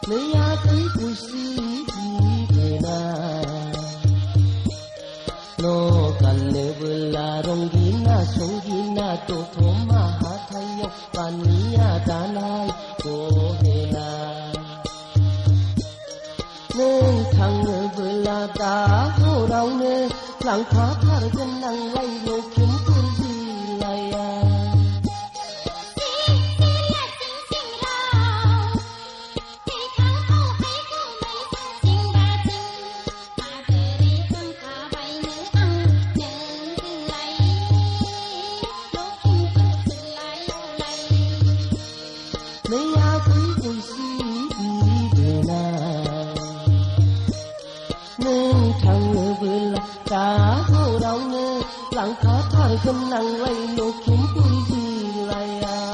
내야 불구시 이베나 너 갈래블라 롱기나 송기나 또 도마하타요 바니야 다나이 고해나 는 thằng bla ta hô đau nê lặng phá thả chân năng lay lô kiếm phương gì lại à ta hô đau nê lặng phá thả chân năng lay lô kiếm phương gì lại à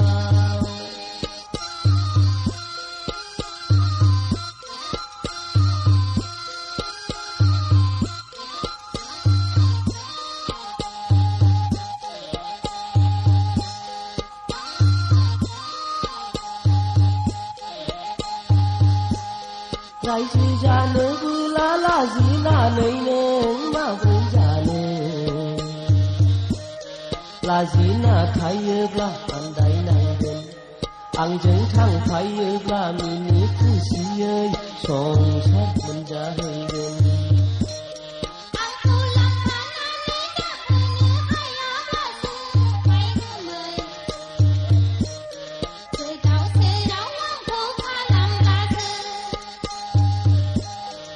lại gì ra nữa vui la gì là nơi nè mà vui ra nè là gì na thay bla anh đại nàng bên anh chân thang thay bla mini cứ gì ơi song sát mình ra hơi